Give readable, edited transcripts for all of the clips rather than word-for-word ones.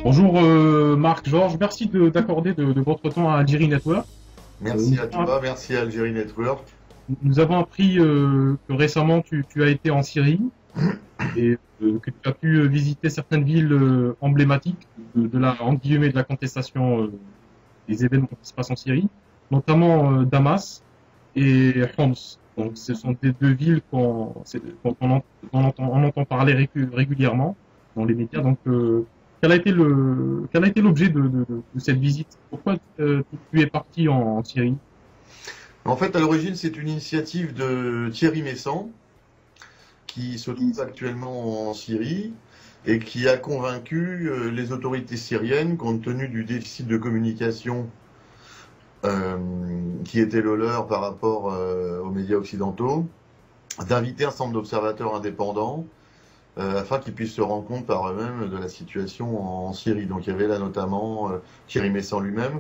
Bonjour Marc, Georges, merci d'accorder de votre temps à Algérie Network. Merci à toi, merci à Algérie Network. Nous avons appris que récemment tu as été en Syrie et que tu as pu visiter certaines villes emblématiques de la, entre guillemets, de la contestation des événements qui se passent en Syrie, notamment Damas et Homs. Donc ce sont des deux villes on entend parler régulièrement dans les médias. Donc quel a été l'objet de cette visite? Pourquoi tu es parti en Syrie? En fait, à l'origine, c'est une initiative de Thierry Messant, qui se trouve actuellement en Syrie et qui a convaincu les autorités syriennes, compte tenu du déficit de communication qui était le leur par rapport aux médias occidentaux, d'inviter un certain nombre d'observateurs indépendants afin qu'ils puissent se rendre compte par eux-mêmes de la situation en Syrie. Donc il y avait là notamment Thierry Messant lui-même.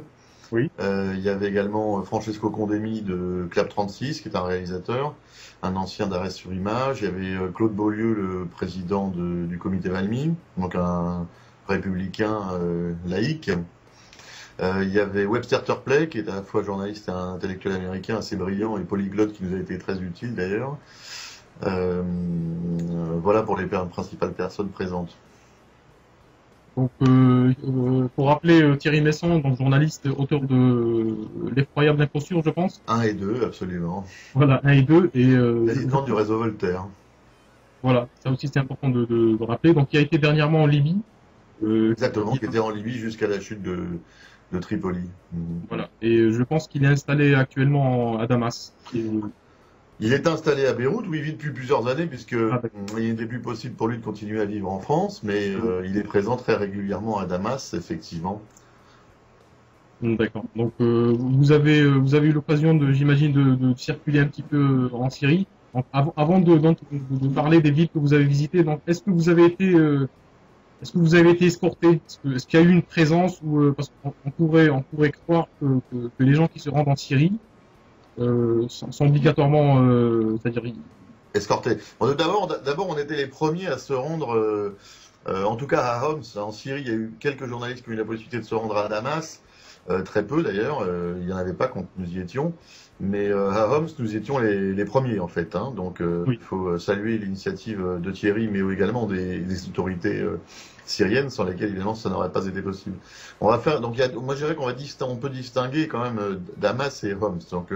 Oui. Il y avait également Francesco Condemi de Clap 36, qui est un réalisateur, un ancien d'Arrêt sur Image. Il y avait Claude Beaulieu, le président du comité Valmy, donc un républicain laïque. Il y avait Webster Turpley, qui est à la fois journaliste et un intellectuel américain assez brillant et polyglotte, qui nous a été très utile d'ailleurs. Voilà pour les principales personnes présentes. Donc, pour rappeler Thierry Messant, donc journaliste, auteur de L'effroyable imposture, je pense. 1 et 2, absolument. Voilà, un et deux. Et Président du réseau Voltaire. voilà, ça aussi c'est important de rappeler. Donc, il a été dernièrement en Libye. Exactement, qui était en Libye jusqu'à la chute de Tripoli. Voilà. Et je pense qu'il est installé actuellement à Damas. Il est installé à Beyrouth où il vit depuis plusieurs années puisque D'accord. il n'était plus possible pour lui de continuer à vivre en France, mais il est présent très régulièrement à Damas, effectivement. D'accord. Donc vous avez eu l'occasion j'imagine, de circuler un petit peu en Syrie. Donc, avant de parler des villes que vous avez visitées, donc est-ce que vous avez été escorté? Est-ce qu'il y a eu une présence ou parce qu'on pourrait croire que les gens qui se rendent en Syrie sont obligatoirement, c'est-à-dire Escorté. Bon, d'abord, on était les premiers à se rendre, en tout cas à Homs, en Syrie. Il y a eu quelques journalistes qui ont eu la possibilité de se rendre à Damas, très peu d'ailleurs. Il n'y en avait pas quand nous y étions. Mais à Homs, nous étions les premiers en fait. Hein. Donc oui. il faut saluer l'initiative de Thierry, mais également des autorités syriennes, sans lesquelles évidemment ça n'aurait pas été possible. On va faire. Donc moi je dirais on peut distinguer quand même Damas et Homs. Donc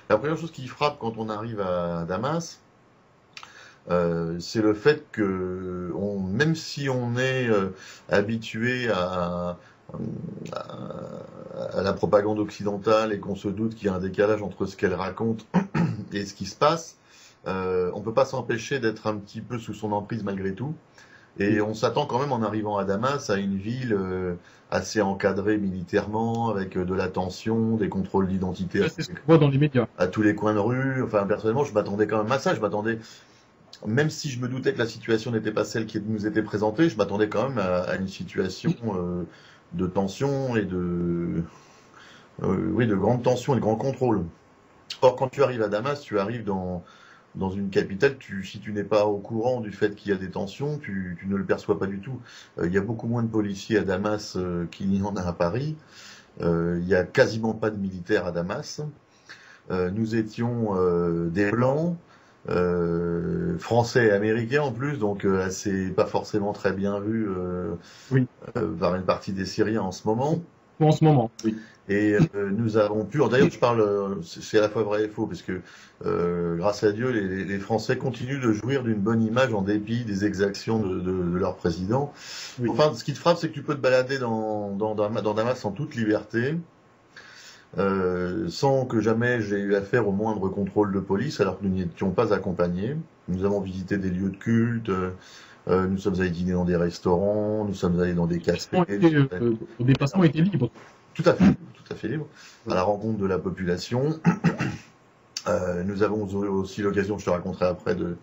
la première chose qui frappe quand on arrive à Damas, c'est le fait que même si on est habitué à la propagande occidentale et qu'on se doute qu'il y a un décalage entre ce qu'elle raconte et ce qui se passe, on peut pas s'empêcher d'être un petit peu sous son emprise malgré tout. Et on s'attend quand même en arrivant à Damas à une ville assez encadrée militairement, avec de la tension, des contrôles d'identité C'est ce qu'on voit dans les médias. à tous les coins de rue. Enfin, personnellement, je m'attendais quand même à ça. Je m'attendais, même si je me doutais que la situation n'était pas celle qui nous était présentée, je m'attendais quand même à une situation de tension et oui, de grande tension et de grand contrôle. Or, quand tu arrives à Damas, tu arrives dans une capitale, si tu n'es pas au courant du fait qu'il y a des tensions, tu ne le perçois pas du tout. Il y a beaucoup moins de policiers à Damas qu'il y en a à Paris. Il y a quasiment pas de militaires à Damas. Nous étions des blancs, français et américains en plus, donc assez pas forcément très bien vus Oui. par une partie des Syriens en ce moment. En ce moment, oui. Et nous avons pu, d'ailleurs je parle, c'est à la fois vrai et faux, parce que grâce à Dieu, les Français continuent de jouir d'une bonne image en dépit des exactions de leur président. Oui. Enfin, ce qui te frappe, c'est que tu peux te balader dans Damas en toute liberté, sans que jamais j'ai eu affaire au moindre contrôle de police, alors que nous n'y étions pas accompagnés. Nous avons visité des lieux de culte, nous sommes allés dîner dans des restaurants, nous sommes allés dans des cafés. Le déplacement était libre. Tout à fait libre, à la rencontre de la population. Nous avons aussi l'occasion, je te raconterai après, de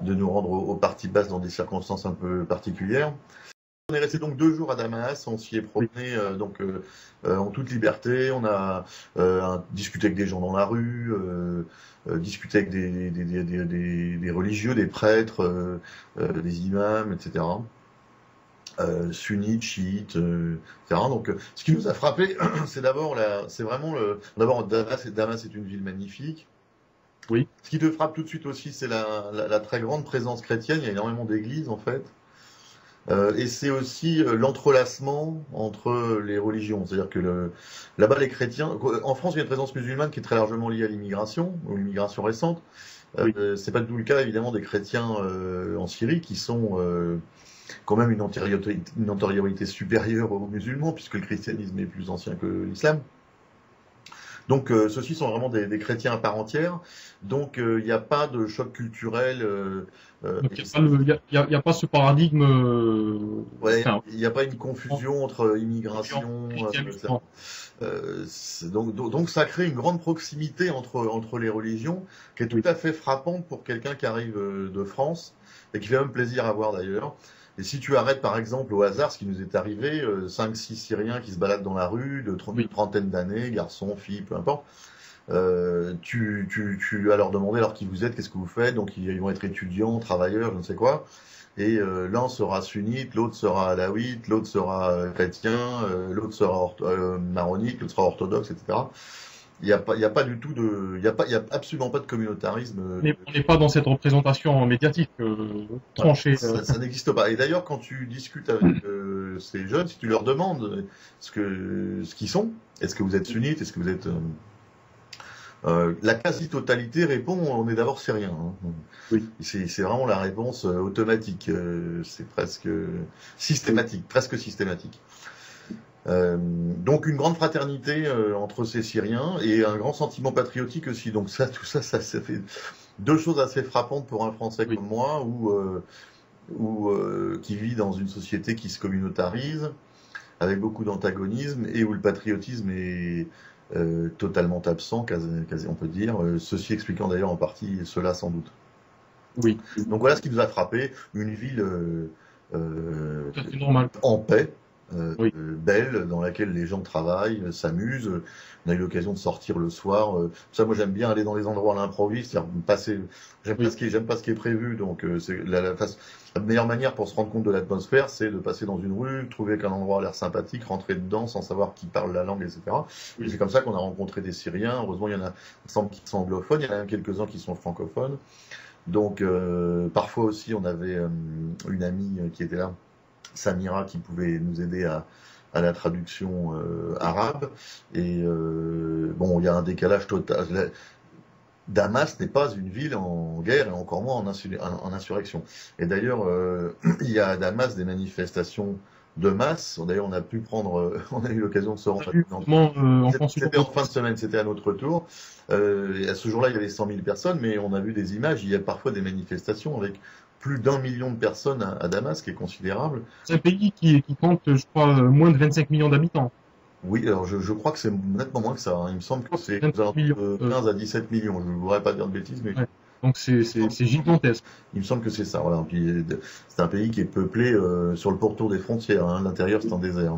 nous rendre aux parties basses dans des circonstances un peu particulières. on est resté donc 2 jours à Damas, on s'y est promené en toute liberté, on a discuté avec des gens dans la rue, discuté avec des religieux, des prêtres, des imams, etc. Sunnites, chiites, etc. Donc, ce qui nous a frappé, c'est d'abord d'abord Damas est une ville magnifique. Oui. Ce qui te frappe tout de suite aussi, c'est la très grande présence chrétienne. Il y a énormément d'églises en fait, et c'est aussi l'entrelacement entre les religions. C'est-à-dire que là-bas, les chrétiens, en France, il y a une présence musulmane qui est très largement liée à l'immigration, ou l'immigration récente. Oui. C'est pas du tout le cas évidemment des chrétiens en Syrie qui sont quand même une antériorité supérieure aux musulmans, puisque le christianisme est plus ancien que l'islam. Donc ceux-ci sont vraiment des chrétiens à part entière, donc il n'y a pas de choc culturel. Donc il y a pas ce paradigme. Ouais, il n'y a pas une confusion entre immigration. Donc ça crée une grande proximité entre les religions, qui est tout à fait frappante pour quelqu'un qui arrive de France, et qui fait même plaisir à voir d'ailleurs. Et si tu arrêtes par exemple au hasard, ce qui nous est arrivé, 5-6 Syriens qui se baladent dans la rue, une trentaine d'années, garçons, filles, peu importe, tu vas leur demander alors qui vous êtes, qu'est-ce que vous faites, donc ils vont être étudiants, travailleurs, je ne sais quoi, et l'un sera sunnite, l'autre sera alawite, l'autre sera chrétien, l'autre sera maronite, l'autre sera orthodoxe, etc. Il y a absolument pas de communautarisme. Mais on n'est pas dans cette représentation médiatique tranchée. Ça n'existe pas. Et d'ailleurs, quand tu discutes avec ces jeunes, si tu leur demandes ce qu'ils sont, est-ce que vous êtes sunnite, est-ce que vous êtes la quasi-totalité répond on est d'abord syrien. Hein. Oui. C'est vraiment la réponse automatique. C'est presque systématique, presque systématique. Donc une grande fraternité entre ces Syriens et un grand sentiment patriotique aussi. Donc tout ça fait deux choses assez frappantes pour un Français comme moi, qui vit dans une société qui se communautarise, avec beaucoup d'antagonisme et où le patriotisme est totalement absent, quasi on peut dire. Ceci expliquant d'ailleurs en partie cela sans doute. Oui. Donc voilà ce qui nous a frappé, une ville en paix. Belle, dans laquelle les gens travaillent, s'amusent. On a eu l'occasion de sortir le soir. Ça, moi, j'aime bien aller dans les endroits à l'improviste, c'est-à-dire passer. J'aime pas ce qui est prévu, donc c'est la meilleure manière pour se rendre compte de l'atmosphère, c'est de passer dans une rue, trouver qu'un endroit a l'air sympathique, rentrer dedans sans savoir qui parle la langue, etc. Et c'est comme ça qu'on a rencontré des Syriens. Heureusement, il y en a qui sont anglophones, il y en a quelques-uns qui sont francophones. Donc, parfois aussi, on avait une amie qui était là, Samira, qui pouvait nous aider à la traduction arabe. Et bon, il y a un décalage total. Damas n'est pas une ville en guerre et encore moins en insurrection. Et d'ailleurs, il y a à Damas des manifestations de masse. D'ailleurs, on a eu l'occasion de se rendre. C'était en fin de semaine, c'était à notre tour. Et à ce jour-là, il y avait 100 000 personnes, mais on a vu des images. Il y a parfois des manifestations avec plus d'1 million de personnes à Damas, qui est considérable. C'est un pays qui compte, je crois, moins de 25 millions d'habitants. Oui, alors je crois que c'est nettement moins que ça. Hein. Il me semble que c'est 15 à 17 millions. Je ne voudrais pas dire de bêtises, mais... Ouais. Donc c'est gigantesque. Il me semble que c'est ça. Voilà. Puis c'est un pays qui est peuplé sur le pourtour des frontières. Hein. L'intérieur, c'est un désert.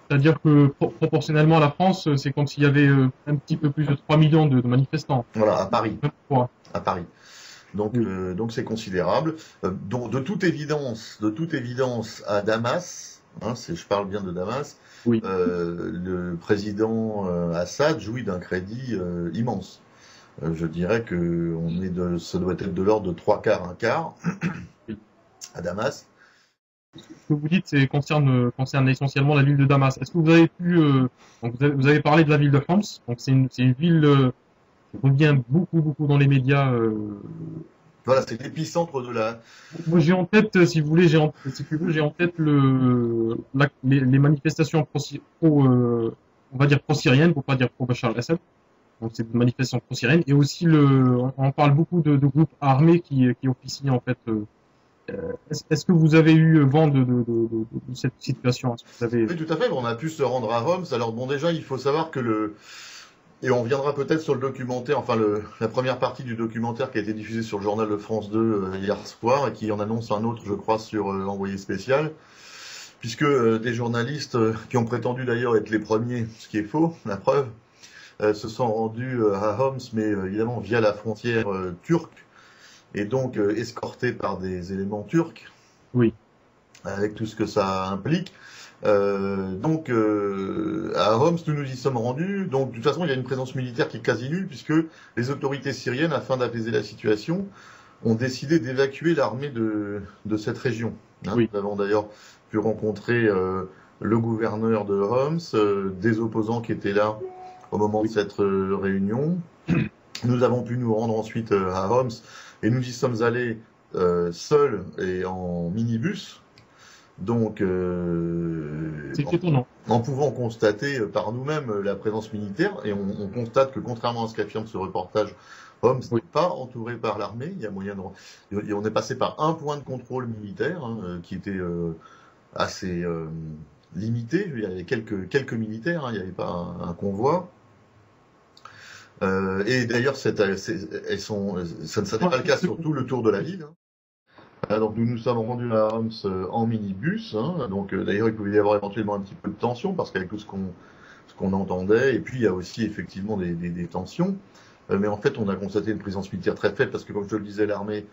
C'est-à-dire que proportionnellement à la France, c'est comme s'il y avait un petit peu plus de 3 millions de manifestants. Voilà, à Paris. À Paris. Donc c'est considérable. Donc de toute évidence, à Damas, hein, je parle bien de Damas, le président Assad jouit d'un crédit immense. Je dirais que ça doit être de l'ordre de 3 quarts, 1 quart à Damas. Ce que vous dites, concerne essentiellement la ville de Damas. Est-ce que vous avez vous avez parlé de la ville de Homs, donc c'est une ville qui revient beaucoup dans les médias. Voilà, c'est l'épicentre de la. Moi, j'ai en tête, si vous voulez, j'ai en tête les manifestations on va dire pro-syriennes, pour pas dire pro-Bachar al-Assad. Donc c'est des manifestations pro-syriennes, et aussi on parle beaucoup de groupes armés qui officient en fait. Est-ce que vous avez eu vent de cette situation? Oui, tout à fait. On a pu se rendre à Homs. Alors bon, déjà, il faut savoir que et on reviendra peut-être sur le documentaire, enfin la première partie du documentaire qui a été diffusée sur le journal de France 2 hier soir et qui en annonce un autre, je crois, sur Envoyé spécial. puisque des journalistes qui ont prétendu d'ailleurs être les premiers, ce qui est faux, la preuve, se sont rendus à Homs, mais évidemment via la frontière turque, et donc escortés par des éléments turcs, Oui. avec tout ce que ça implique. Donc à Homs, nous y sommes rendus. Donc de toute façon, il y a une présence militaire qui est quasi nulle, puisque les autorités syriennes, afin d'apaiser la situation, ont décidé d'évacuer l'armée de cette région. Oui. Nous avons d'ailleurs pu rencontrer le gouverneur de Homs, des opposants qui étaient là au moment de cette réunion. Nous avons pu nous rendre ensuite à Homs, et nous y sommes allés seuls et en minibus. Donc, C'est étonnant. en pouvant constater par nous-mêmes la présence militaire, et on constate que contrairement à ce qu'affirme ce reportage, Homs n'est pas entouré par l'armée. Il y a moyen de... On est passé par un point de contrôle militaire qui était assez limité. Il y avait quelques militaires, il n'y avait pas un convoi. Et d'ailleurs, ça n'est pas le cas sur tout le tour de la ville. Donc nous nous sommes rendus à Homs en minibus. Donc d'ailleurs, il pouvait y avoir éventuellement un petit peu de tension, parce qu'avec tout ce qu'on entendait, et puis il y a aussi effectivement des tensions. Mais en fait, on a constaté une présence militaire très faible, parce que comme je le disais, l'armée,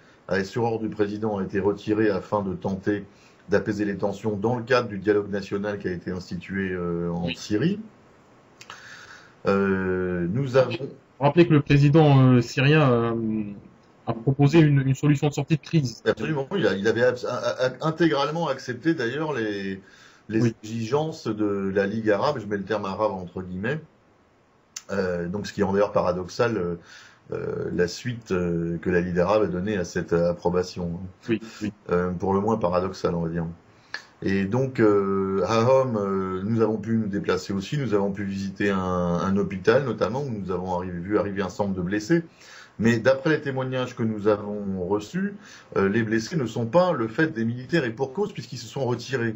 sur ordre du président, a été retirée afin de tenter d'apaiser les tensions dans le cadre du dialogue national qui a été institué en Syrie. Nous avons... Rappelez que le président syrien a proposé une solution de sortie de crise. Absolument, il avait intégralement accepté d'ailleurs les exigences de la Ligue arabe, je mets le terme arabe entre guillemets, donc ce qui rend d'ailleurs paradoxal la suite que la Ligue arabe a donnée à cette approbation. Oui. Pour le moins paradoxal, on va dire. Et donc, à Homs, nous avons pu nous déplacer aussi, nous avons pu visiter un hôpital notamment, où nous avons vu arriver un certain nombre de blessés. Mais d'après les témoignages que nous avons reçus, les blessés ne sont pas le fait des militaires, et pour cause, puisqu'ils se sont retirés.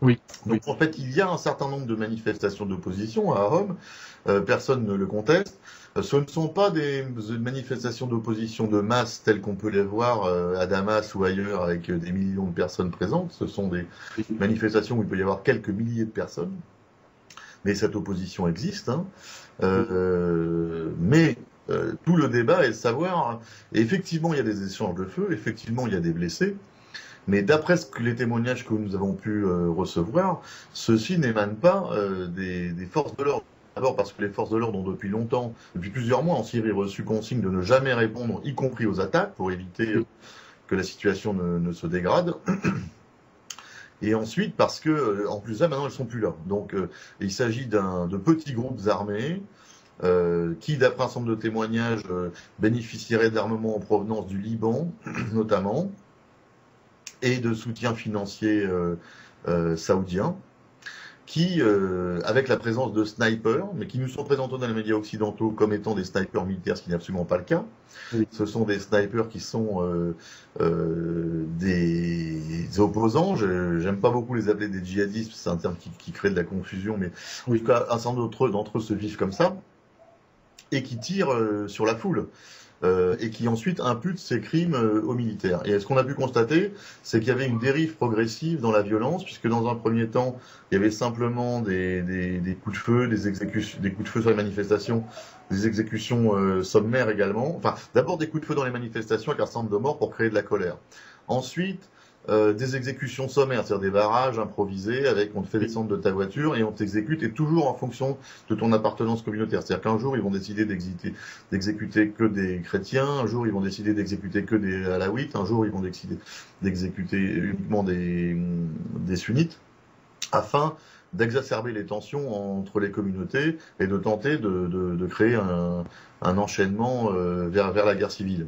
Oui. Donc en fait, il y a un certain nombre de manifestations d'opposition à Homs, personne ne le conteste. Ce ne sont pas des manifestations d'opposition de masse telles qu'on peut les voir à Damas ou ailleurs avec des millions de personnes présentes. Ce sont des manifestations où il peut y avoir quelques milliers de personnes. Mais cette opposition existe. Mais tout le débat est de savoir, et effectivement il y a des échanges de feu, effectivement il y a des blessés, mais d'après les témoignages que nous avons pu recevoir, ceux-ci n'émanent pas des forces de l'ordre. D'abord parce que les forces de l'ordre ont depuis longtemps, depuis plusieurs mois en Syrie, reçu consigne de ne jamais répondre, y compris aux attaques, pour éviter que la situation ne se dégrade. Et ensuite parce que, en plus là, maintenant elles sont plus là. Donc il s'agit de petits groupes armés qui, d'après un certain nombre de témoignages, bénéficieraient d'armements en provenance du Liban, notamment, et de soutien financier saoudien, qui, avec la présence de snipers, mais qui nous sont présentés dans les médias occidentaux comme étant des snipers militaires, ce qui n'est absolument pas le cas. Oui. Ce sont des snipers qui sont des opposants. J'aime pas beaucoup les appeler des djihadistes, c'est un terme qui crée de la confusion, mais en tout cas, un certain nombre d'entre eux se vivent comme ça, et qui tirent sur la foule. Et qui ensuite impute ces crimes aux militaires. Et ce qu'on a pu constater, c'est qu'il y avait une dérive progressive dans la violence, puisque dans un premier temps, il y avait simplement des coups de feu, des coups de feu sur les manifestations, des exécutions sommaires également. Enfin, d'abord des coups de feu dans les manifestations avec un certain nombre de morts pour créer de la colère. Ensuite, des exécutions sommaires, c'est-à-dire des barrages improvisés avec on te fait descendre de ta voiture et on t'exécute, et toujours en fonction de ton appartenance communautaire. C'est-à-dire qu'un jour ils vont décider d'exécuter que des chrétiens, un jour ils vont décider d'exécuter que des alaouites, un jour ils vont décider d'exécuter uniquement des sunnites, afin d'exacerber les tensions entre les communautés et de tenter de créer un enchaînement vers la guerre civile.